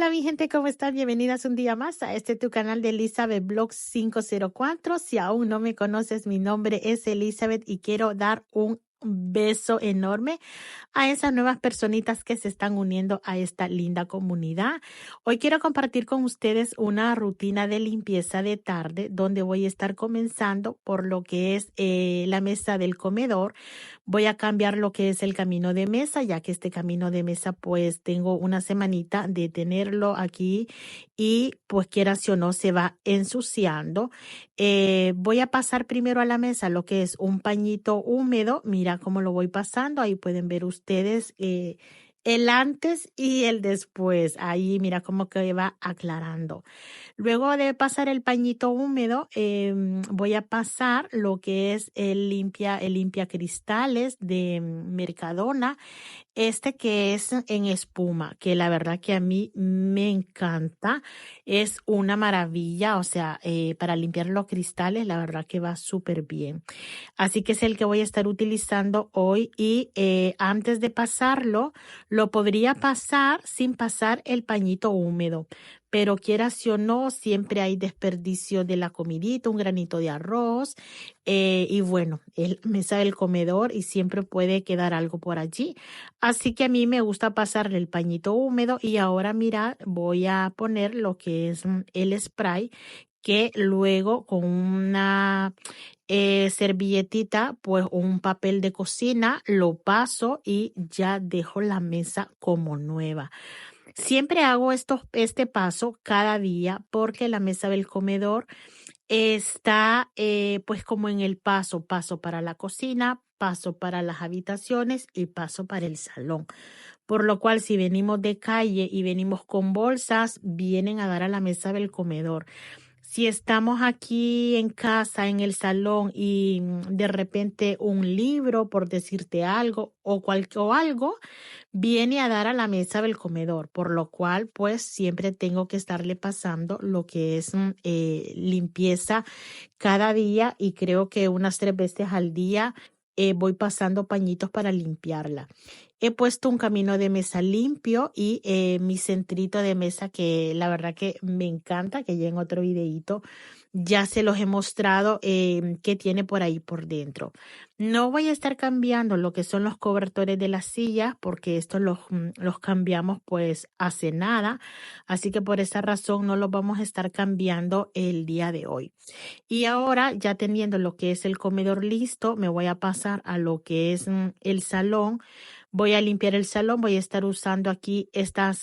Hola mi gente, ¿cómo están? Bienvenidas un día más a tu canal de Elizabeth Blogs 504. Si aún no me conoces, mi nombre es Elizabeth y quiero dar un beso enorme a esas nuevas personitas que se están uniendo a esta linda comunidad. Hoy quiero compartir con ustedes una rutina de limpieza de tarde donde voy a estar comenzando por lo que es la mesa del comedor. Voy a cambiar lo que es el camino de mesa, ya que este camino de mesa pues tengo una semanita de tenerlo aquí y pues quieras o no se va ensuciando. Voy a pasar primero a la mesa lo que es un pañito húmedo. Mira cómo lo voy pasando. Ahí pueden ver ustedes el antes y el después. Ahí mira cómo que va aclarando. Luego de pasar el pañito húmedo, voy a pasar lo que es el limpia cristales de Mercadona. Este que es en espuma, que la verdad que a mí me encanta, es una maravilla, o sea, para limpiar los cristales, la verdad que va súper bien. Así que es el que voy a estar utilizando hoy y antes de pasarlo, lo podría pasar sin pasar el pañito húmedo. Pero quieras o no, siempre hay desperdicio de la comidita, un granito de arroz y bueno, el mesa del comedor y siempre puede quedar algo por allí. Así que a mí me gusta pasarle el pañito húmedo y ahora mira, voy a poner lo que es el spray que luego con una servilletita, pues un papel de cocina, lo paso y ya dejo la mesa como nueva. Siempre hago este paso cada día porque la mesa del comedor está pues como en el paso para la cocina, paso para las habitaciones y paso para el salón. Por lo cual, si venimos de calle y venimos con bolsas, vienen a dar a la mesa del comedor. Si estamos aquí en casa, en el salón y de repente un libro, por decirte algo, o algo, viene a dar a la mesa del comedor, por lo cual pues siempre tengo que estarle pasando lo que es limpieza cada día y creo que unas 3 veces al día voy pasando pañitos para limpiarla. He puesto un camino de mesa limpio y mi centrito de mesa que la verdad que me encanta, que ya en otro videíto ya se los he mostrado que tiene por ahí por dentro. No voy a estar cambiando lo que son los cobertores de las sillas porque estos los cambiamos pues hace nada. Así que por esa razón no los vamos a estar cambiando el día de hoy. Y ahora ya teniendo lo que es el comedor listo, me voy a pasar a lo que es el salón. Voy a limpiar el salón, voy a estar usando aquí estas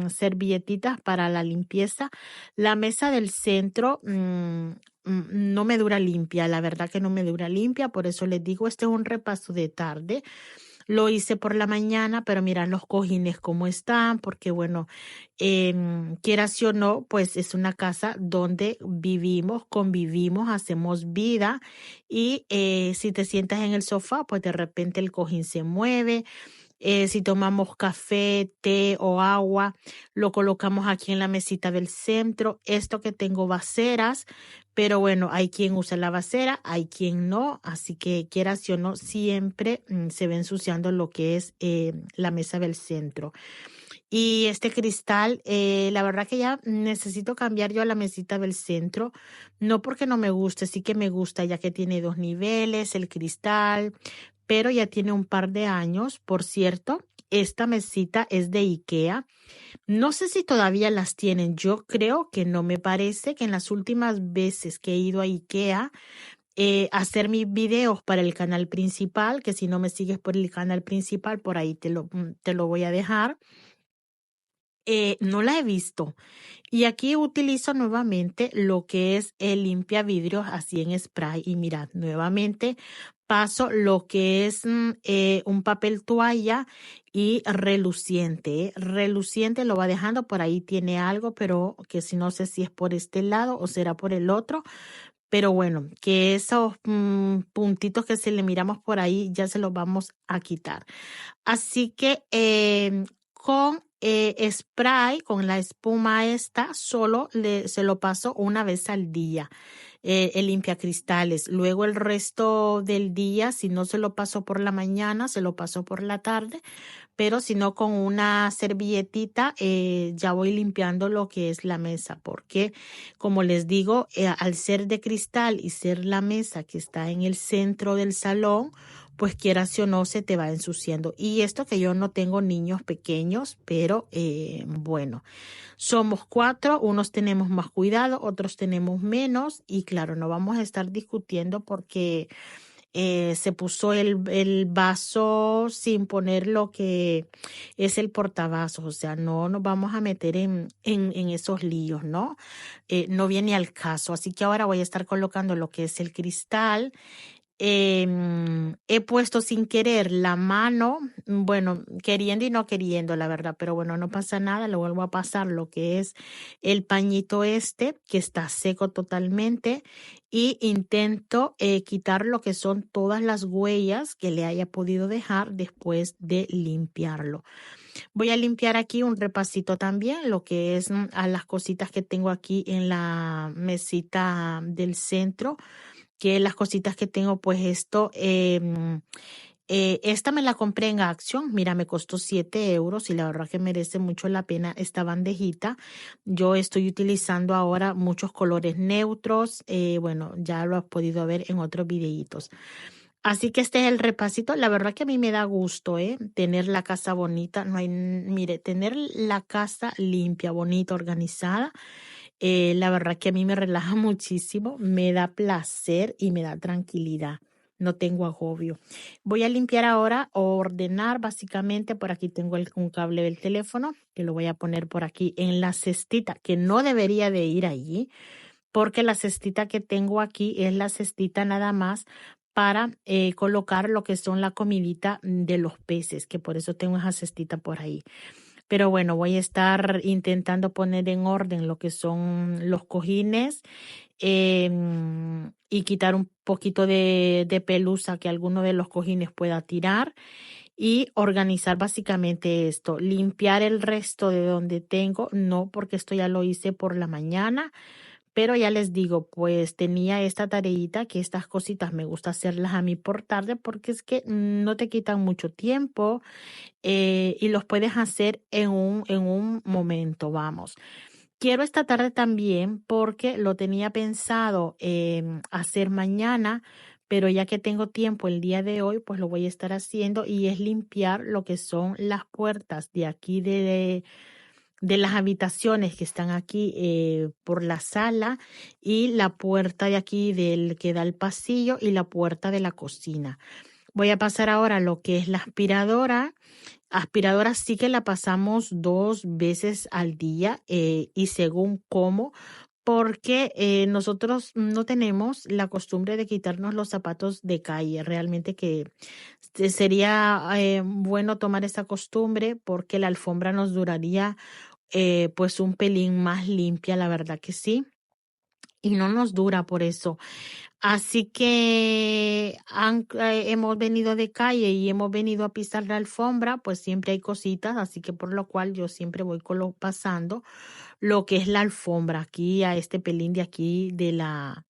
servilletitas para la limpieza. La mesa del centro no me dura limpia, la verdad que no me dura limpia, por eso les digo, este es un repaso de tarde. Lo hice por la mañana, pero miran los cojines cómo están, porque bueno, quieras o no, pues es una casa donde vivimos, convivimos, hacemos vida y si te sientas en el sofá, pues de repente el cojín se mueve. Si tomamos café, té o agua, lo colocamos aquí en la mesita del centro. Esto que tengo vaseras, pero bueno, hay quien usa la vasera, hay quien no, así que quieras o no, siempre se va ensuciando lo que es la mesa del centro. Y este cristal, la verdad que ya necesito cambiar yo la mesita del centro, no porque no me guste, sí que me gusta ya que tiene 2 niveles, el cristal, pero ya tiene un par de años. Por cierto, esta mesita es de IKEA. No sé si todavía las tienen. Yo creo que no. Me parece que en las últimas veces que he ido a IKEA a hacer mis videos para el canal principal, que si no me sigues por el canal principal, por ahí te lo voy a dejar. No la he visto. Y aquí utilizo nuevamente lo que es el limpia vidrios así en spray. Y mirad, nuevamente paso lo que es un papel toalla y reluciente. Reluciente lo va dejando, por ahí tiene algo, pero que si no sé si es por este lado o será por el otro. Pero bueno, que esos puntitos que se le miramos por ahí ya se los vamos a quitar. Así que con spray con la espuma esta, solo se lo paso una vez al día. El limpiacristales. Luego el resto del día, si no se lo paso por la mañana, se lo paso por la tarde, pero si no con una servilletita ya voy limpiando lo que es la mesa, porque como les digo, al ser de cristal y ser la mesa que está en el centro del salón, pues quieras o no se te va ensuciando. Y esto que yo no tengo niños pequeños, pero bueno, somos 4, unos tenemos más cuidado, otros tenemos menos y claro, no vamos a estar discutiendo porque se puso el vaso sin poner lo que es el portavasos, o sea, no nos vamos a meter en esos líos, ¿no? No viene al caso, así que ahora voy a estar colocando lo que es el cristal. He puesto sin querer la mano, bueno, queriendo y no queriendo, la verdad, pero bueno, no pasa nada, le vuelvo a pasar lo que es el pañito este, que está seco totalmente, y intento quitar lo que son todas las huellas que le haya podido dejar después de limpiarlo. Voy a limpiar aquí un repasito también, lo que es a las cositas que tengo aquí en la mesita del centro, que las cositas que tengo, pues esto, esta me la compré en Action, mira, me costó 7 euros y la verdad que merece mucho la pena esta bandejita. Yo estoy utilizando ahora muchos colores neutros, bueno, ya lo has podido ver en otros videitos. Así que este es el repasito. La verdad que a mí me da gusto, tener la casa bonita. No hay, mire, tener la casa limpia, bonita, organizada. La verdad que a mí me relaja muchísimo, me da placer y me da tranquilidad. No tengo agobio. Voy a limpiar ahora o ordenar básicamente. Por aquí tengo un cable del teléfono que lo voy a poner por aquí en la cestita, que no debería de ir allí, porque la cestita que tengo aquí es la cestita nada más para colocar lo que son la comidita de los peces, que por eso tengo esa cestita por ahí. Pero bueno, voy a estar intentando poner en orden lo que son los cojines y quitar un poquito de pelusa que alguno de los cojines pueda tirar y organizar básicamente esto. Limpiar el resto de donde tengo, no, porque esto ya lo hice por la mañana. Pero ya les digo, pues tenía esta tareita que estas cositas me gusta hacerlas a mí por tarde porque es que no te quitan mucho tiempo y los puedes hacer en un momento, vamos. Quiero esta tarde también porque lo tenía pensado hacer mañana, pero ya que tengo tiempo el día de hoy, pues lo voy a estar haciendo y es limpiar lo que son las puertas de aquí de las habitaciones que están aquí por la sala y la puerta de aquí del que da al pasillo y la puerta de la cocina. Voy a pasar ahora a lo que es la aspiradora. Aspiradora sí que la pasamos 2 veces al día y según cómo, porque nosotros no tenemos la costumbre de quitarnos los zapatos de calle. Realmente que sería bueno tomar esa costumbre porque la alfombra nos duraría pues un pelín más limpia, la verdad que sí. Y no nos dura por eso. Así que hemos venido de calle y hemos venido a pisar la alfombra, pues siempre hay cositas, así que por lo cual yo siempre voy pasando lo que es la alfombra aquí a este pelín de aquí de la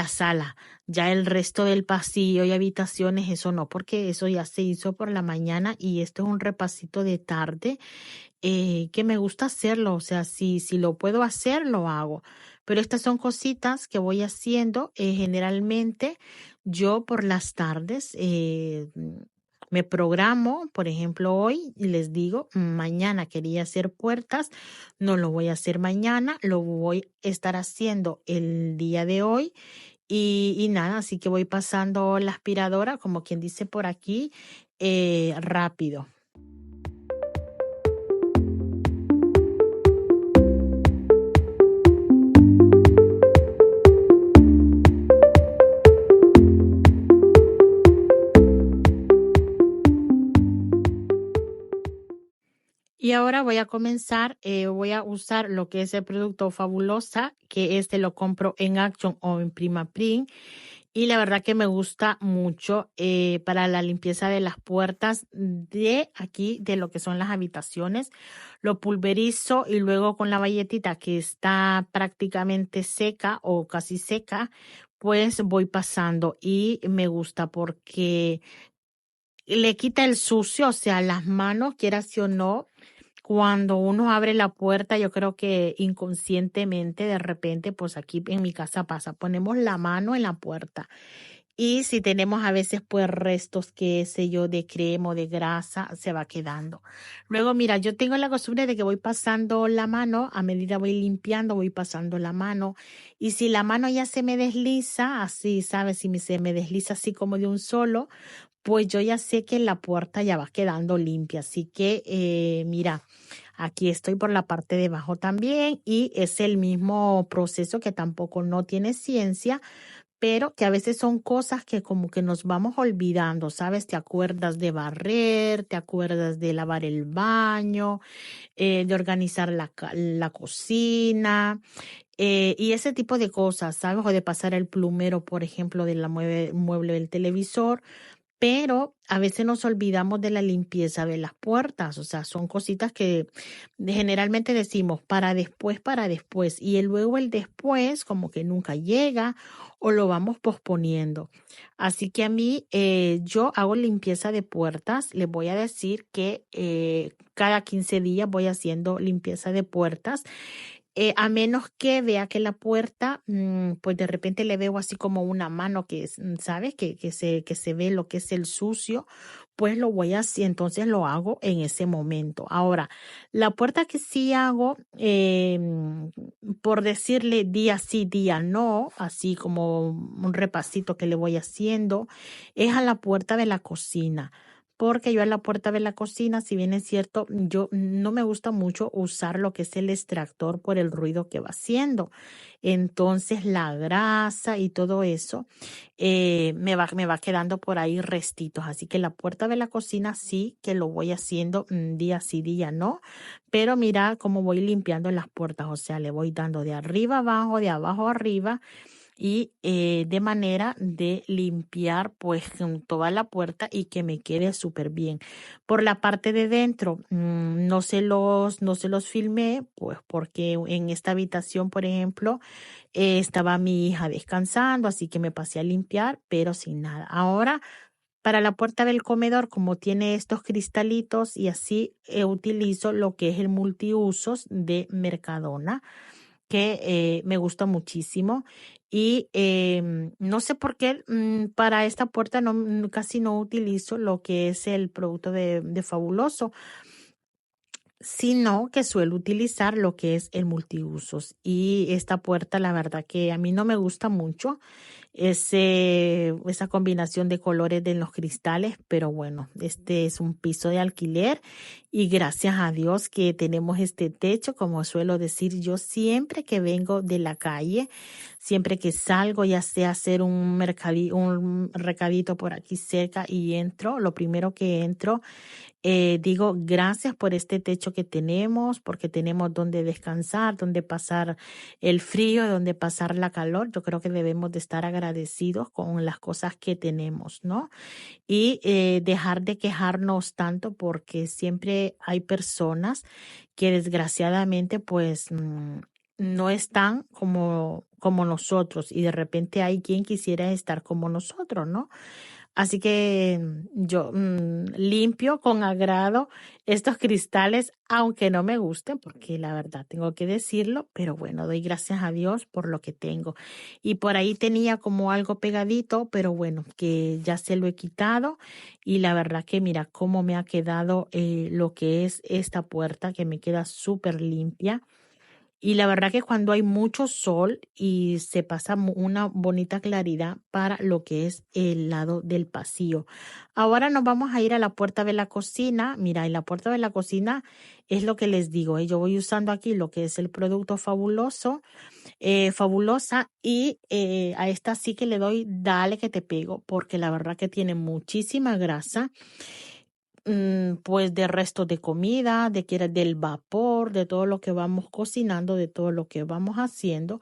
sala. Ya el resto del pasillo y habitaciones, eso no, porque eso ya se hizo por la mañana y esto es un repasito de tarde que me gusta hacerlo, o sea, si lo puedo hacer, lo hago. Pero estas son cositas que voy haciendo generalmente yo por las tardes. Me programo, por ejemplo, hoy les digo, mañana quería hacer puertas, no lo voy a hacer mañana, lo voy a estar haciendo el día de hoy y nada, así que voy pasando la aspiradora, como quien dice por aquí, rápido. Y ahora voy a comenzar, voy a usar lo que es el producto Fabulosa, que este lo compro en Action o en Prima Print. Y la verdad que me gusta mucho para la limpieza de las puertas de aquí, de lo que son las habitaciones. Lo pulverizo y luego con la bayetita que está prácticamente seca o casi seca, pues voy pasando y me gusta porque le quita el sucio, o sea, las manos, quieras o no, cuando uno abre la puerta, yo creo que inconscientemente, de repente, pues aquí en mi casa pasa, ponemos la mano en la puerta. Y si tenemos a veces pues restos, qué sé yo, de crema o de grasa, se va quedando. Luego, mira, yo tengo la costumbre de que voy pasando la mano, a medida voy limpiando, voy pasando la mano. Y si la mano ya se me desliza, así, ¿sabes? Si se me desliza así como de un solo, pues yo ya sé que la puerta ya va quedando limpia. Así que, mira, aquí estoy por la parte de abajo también y es el mismo proceso que tampoco no tiene ciencia, pero que a veces son cosas que como que nos vamos olvidando, ¿sabes? Te acuerdas de barrer, te acuerdas de lavar el baño, de organizar la cocina, y ese tipo de cosas, ¿sabes? O de pasar el plumero, por ejemplo, de la mueble del televisor, pero a veces nos olvidamos de la limpieza de las puertas, o sea, son cositas que generalmente decimos para después, y luego el después como que nunca llega o lo vamos posponiendo. Así que a mí, yo hago limpieza de puertas, les voy a decir que cada 15 días voy haciendo limpieza de puertas, a menos que vea que la puerta, pues de repente le veo así como una mano que es, ¿sabes? Que se ve lo que es el sucio, pues lo voy así, entonces lo hago en ese momento. Ahora, la puerta que sí hago, por decirle día sí, día no, así como un repasito que le voy haciendo, es a la puerta de la cocina. Porque yo a la puerta de la cocina, si bien es cierto, yo no me gusta mucho usar lo que es el extractor por el ruido que va haciendo. Entonces la grasa y todo eso me va quedando por ahí restitos. Así que la puerta de la cocina sí que lo voy haciendo día sí, día no. Pero mira cómo voy limpiando las puertas. O sea, le voy dando de arriba abajo, de abajo arriba y de manera de limpiar pues toda la puerta y que me quede súper bien. Por la parte de dentro, no se los filmé, pues porque en esta habitación, por ejemplo, estaba mi hija descansando, así que me pasé a limpiar, pero sin nada. Ahora, para la puerta del comedor, como tiene estos cristalitos y así, utilizo lo que es el multiusos de Mercadona, que me gusta muchísimo. Y no sé por qué para esta puerta casi no utilizo lo que es el producto de Fabuloso, sino que suelo utilizar lo que es el multiusos. Y esta puerta, la verdad que a mí no me gusta mucho esa combinación de colores de los cristales, pero bueno, este es un piso de alquiler y gracias a Dios que tenemos este techo, como suelo decir yo siempre que vengo de la calle, siempre que salgo, ya sea a hacer un recadito por aquí cerca y entro, lo primero que entro, digo, gracias por este techo que tenemos, porque tenemos donde descansar, donde pasar el frío, donde pasar la calor. Yo creo que debemos de estar agradecidos con las cosas que tenemos, ¿no? Y dejar de quejarnos tanto porque siempre hay personas que desgraciadamente pues no están como nosotros y de repente hay quien quisiera estar como nosotros, ¿no? Así que yo limpio con agrado estos cristales, aunque no me gusten, porque la verdad tengo que decirlo, pero bueno, doy gracias a Dios por lo que tengo. Y por ahí tenía como algo pegadito, pero bueno, que ya se lo he quitado y la verdad que mira cómo me ha quedado lo que es esta puerta, que me queda súper limpia. Y la verdad que cuando hay mucho sol y se pasa una bonita claridad para lo que es el lado del pasillo. Ahora nos vamos a ir a la puerta de la cocina. Mira, en la puerta de la cocina es lo que les digo. Yo voy usando aquí lo que es el producto fabuloso, fabulosa, y a esta sí que le doy dale que te pego porque la verdad que tiene muchísima grasa, pues de restos de comida, del vapor, de todo lo que vamos cocinando, de todo lo que vamos haciendo,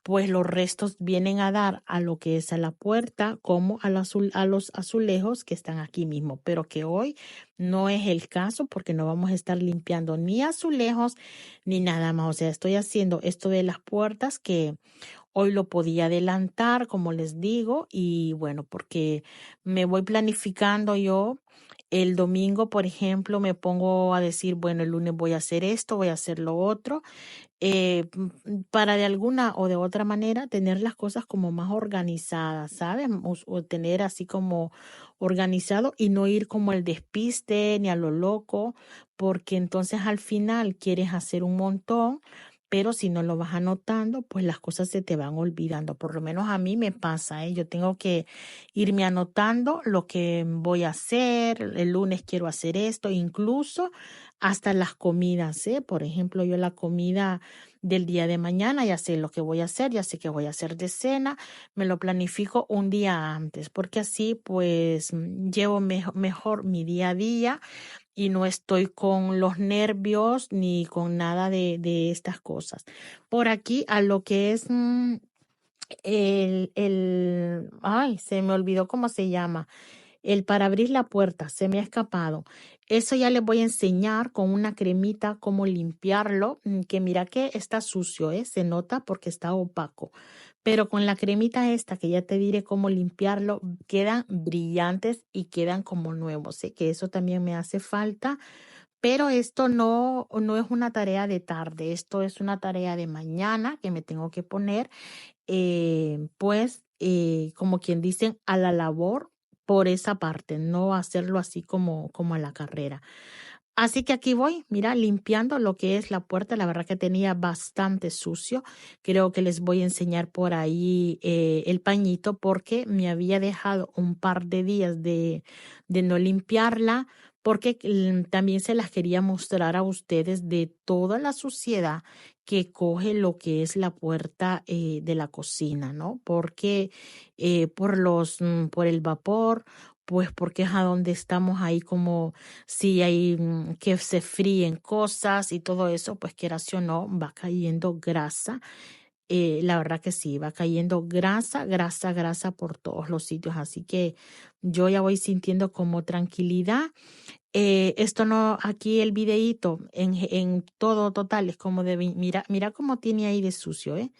pues los restos vienen a dar a lo que es a la puerta como a los azulejos que están aquí mismo, pero que hoy no es el caso porque no vamos a estar limpiando ni azulejos ni nada más. O sea, estoy haciendo esto de las puertas que hoy lo podía adelantar, como les digo, y bueno, porque me voy planificando yo. El domingo, por ejemplo, me pongo a decir, bueno, el lunes voy a hacer esto, voy a hacer lo otro, para de alguna o de otra manera tener las cosas como más organizadas, ¿sabes? O tener así como organizado y no ir como al despiste ni a lo loco, porque entonces al final quieres hacer un montón, pero si no lo vas anotando, pues las cosas se te van olvidando. Por lo menos a mí me pasa, ¿eh? Yo tengo que irme anotando lo que voy a hacer. El lunes quiero hacer esto, incluso hasta las comidas, ¿eh? Por ejemplo, yo la comida del día de mañana ya sé lo que voy a hacer, ya sé que voy a hacer de cena, me lo planifico un día antes, porque así pues llevo mejor mi día a día y no estoy con los nervios ni con nada de estas cosas. Por aquí a lo que es ay, se me olvidó cómo se llama. El para abrir la puerta, se me ha escapado. Eso ya les voy a enseñar con una cremita cómo limpiarlo, que mira que está sucio, ¿eh? Se nota porque está opaco. Pero con la cremita esta, que ya te diré cómo limpiarlo, quedan brillantes y quedan como nuevos, ¿eh? Que eso también me hace falta. Pero esto no es una tarea de tarde, esto es una tarea de mañana que me tengo que poner como quien dicen, a la labor por esa parte, no hacerlo así como a la carrera. Así que aquí voy, mira, limpiando lo que es la puerta. La verdad que tenía bastante sucio. Creo que les voy a enseñar por ahí el pañito porque me había dejado un par de días de no limpiarla porque también se las quería mostrar a ustedes de toda la suciedad que coge lo que es la puerta de la cocina, ¿no? Porque por el vapor, pues porque es a donde estamos ahí como si hay que se fríen cosas y todo eso, pues quieras o no, va cayendo grasa. La verdad que sí, va cayendo grasa, grasa, grasa por todos los sitios. Así que yo ya voy sintiendo como tranquilidad. Esto no, aquí el videíto en todo total es como de, mira, mira cómo tiene ahí de sucio, ¿eh?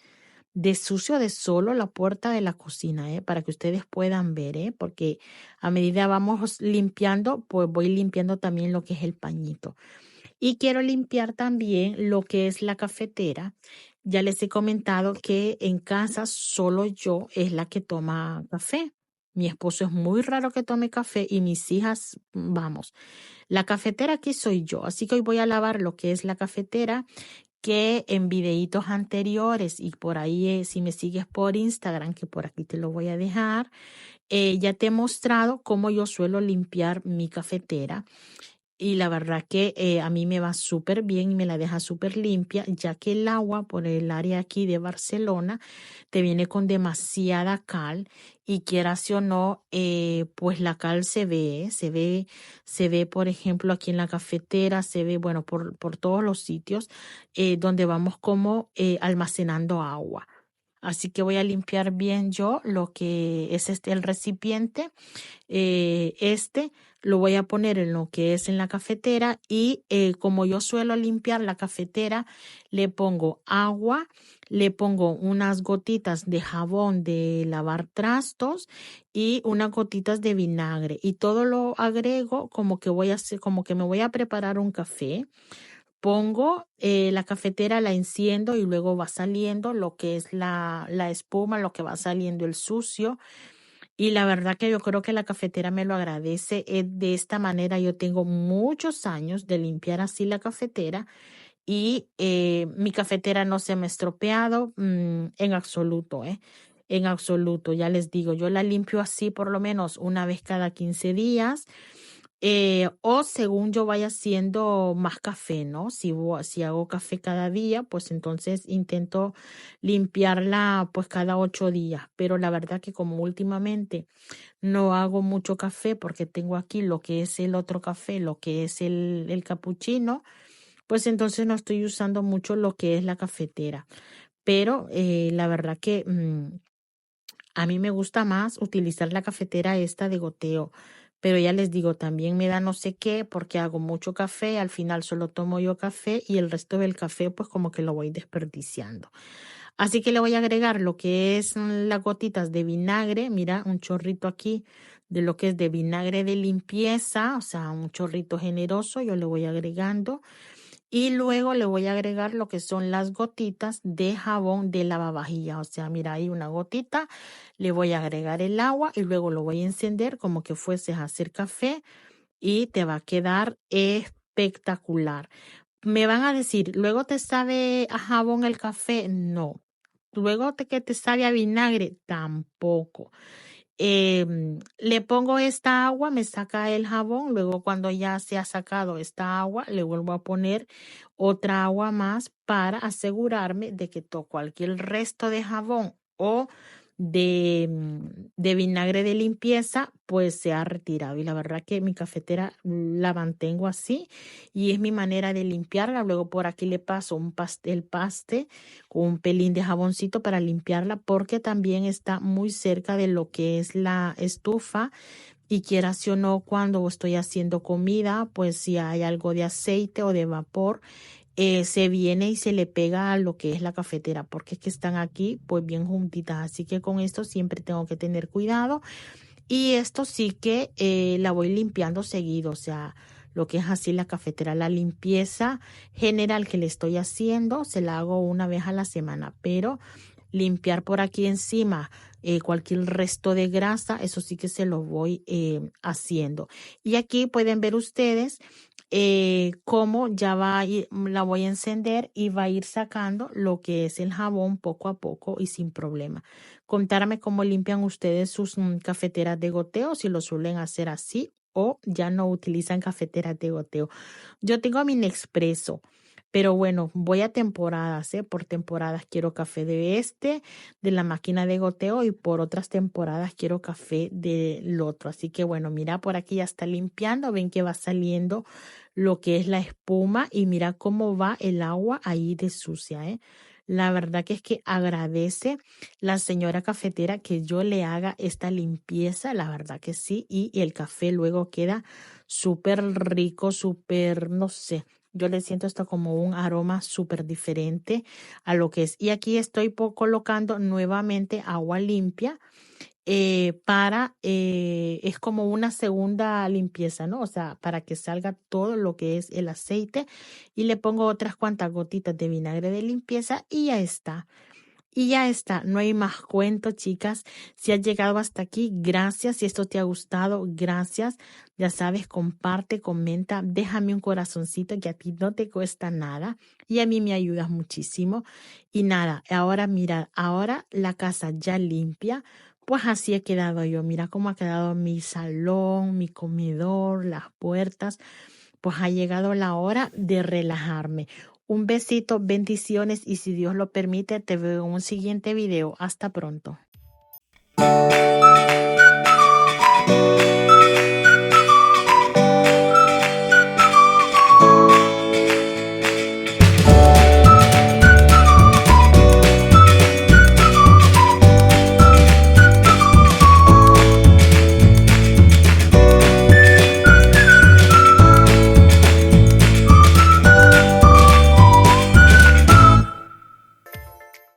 De sucio de solo la puerta de la cocina, para que ustedes puedan ver, porque a medida vamos limpiando, pues voy limpiando también lo que es el pañito. Y quiero limpiar también lo que es la cafetera. Ya les he comentado que en casa solo yo es la que toma café. Mi esposo es muy raro que tome café y mis hijas, vamos, la cafetera aquí soy yo. Así que hoy voy a lavar lo que es la cafetera que en videitos anteriores y por ahí, si me sigues por Instagram, que por aquí te lo voy a dejar, ya te he mostrado cómo yo suelo limpiar mi cafetera. Y la verdad que a mí me va súper bien y me la deja súper limpia, ya que el agua por el área aquí de Barcelona te viene con demasiada cal y quieras o no, pues la cal se ve, por ejemplo, aquí en la cafetera, se ve, bueno, por todos los sitios donde vamos como almacenando agua. Así que voy a limpiar bien yo lo que es el recipiente lo voy a poner en lo que es en la cafetera y como yo suelo limpiar la cafetera, le pongo agua, le pongo unas gotitas de jabón de lavar trastos y unas gotitas de vinagre y todo lo agrego como que voy a hacer, como que me voy a preparar un café. Pongo la cafetera, la enciendo y luego va saliendo lo que es la espuma, lo que va saliendo el sucio. Y la verdad que yo creo que la cafetera me lo agradece. De esta manera yo tengo muchos años de limpiar así la cafetera y mi cafetera no se me ha estropeado en absoluto, ¿eh? En absoluto, ya les digo, yo la limpio así por lo menos una vez cada 15 días o según yo vaya haciendo más café, ¿no? Si hago café cada día, pues entonces intento limpiarla pues cada 8 días. Pero la verdad que como últimamente no hago mucho café porque tengo aquí lo que es el otro café, lo que es el capuchino, pues entonces no estoy usando mucho lo que es la cafetera. pero la verdad que a mí me gusta más utilizar la cafetera esta de goteo, pero ya les digo, también me da no sé qué porque hago mucho café, al final solo tomo yo café y el resto del café pues como que lo voy desperdiciando. Así que le voy a agregar lo que es las gotitas de vinagre, mira, un chorrito aquí de lo que es de vinagre de limpieza, o sea, un chorrito generoso, yo le voy agregando. Y luego le voy a agregar lo que son las gotitas de jabón de lavavajilla. O sea, mira, ahí una gotita, le voy a agregar el agua y luego lo voy a encender como que fueses a hacer café y te va a quedar espectacular. Me van a decir, ¿luego te sabe a jabón el café? No. ¿Luego que te sabe a vinagre? Tampoco. Le pongo esta agua, me saca el jabón, luego cuando ya se ha sacado esta agua, le vuelvo a poner otra agua más para asegurarme de que todo cualquier resto de jabón o de vinagre de limpieza pues se ha retirado. Y la verdad que mi cafetera la mantengo así y es mi manera de limpiarla. Luego por aquí le paso el paste con un pelín de jaboncito para limpiarla porque también está muy cerca de lo que es la estufa y quieras o no cuando estoy haciendo comida, pues si hay algo de aceite o de vapor, se viene y se le pega a lo que es la cafetera porque es que están aquí pues bien juntitas, así que con esto siempre tengo que tener cuidado y esto sí que la voy limpiando seguido, o sea, lo que es así la cafetera, la limpieza general que le estoy haciendo, se la hago una vez a la semana, pero limpiar por aquí encima cualquier resto de grasa, eso sí que se lo voy haciendo. Y aquí pueden ver ustedes cómo ya va a la voy a encender y va a ir sacando lo que es el jabón poco a poco y sin problema. Contarme cómo limpian ustedes sus cafeteras de goteo, si lo suelen hacer así o ya no utilizan cafeteras de goteo. Yo tengo mi Nespresso, pero bueno, voy a temporadas, ¿eh? Por temporadas quiero café de la máquina de goteo y por otras temporadas quiero café del otro. Así que bueno, mira, por aquí ya está limpiando, ven que va saliendo lo que es la espuma y mira cómo va el agua ahí de sucia, ¿eh? La verdad que es que agradece la señora cafetera que yo le haga esta limpieza, la verdad que sí, y el café luego queda súper rico, súper, no sé, yo le siento esto como un aroma súper diferente a lo que es. Y aquí estoy colocando nuevamente agua limpia es como una segunda limpieza, ¿no? O sea, para que salga todo lo que es el aceite y le pongo otras cuantas gotitas de vinagre de limpieza y ya está. Y ya está, no hay más cuento, chicas. Si has llegado hasta aquí, gracias. Si esto te ha gustado, gracias. Ya sabes, comparte, comenta, déjame un corazoncito que a ti no te cuesta nada y a mí me ayudas muchísimo. Y nada, ahora mira, ahora la casa ya limpia. Pues así he quedado yo. Mira cómo ha quedado mi salón, mi comedor, las puertas. Pues ha llegado la hora de relajarme. Un besito, bendiciones y si Dios lo permite, te veo en un siguiente video. Hasta pronto.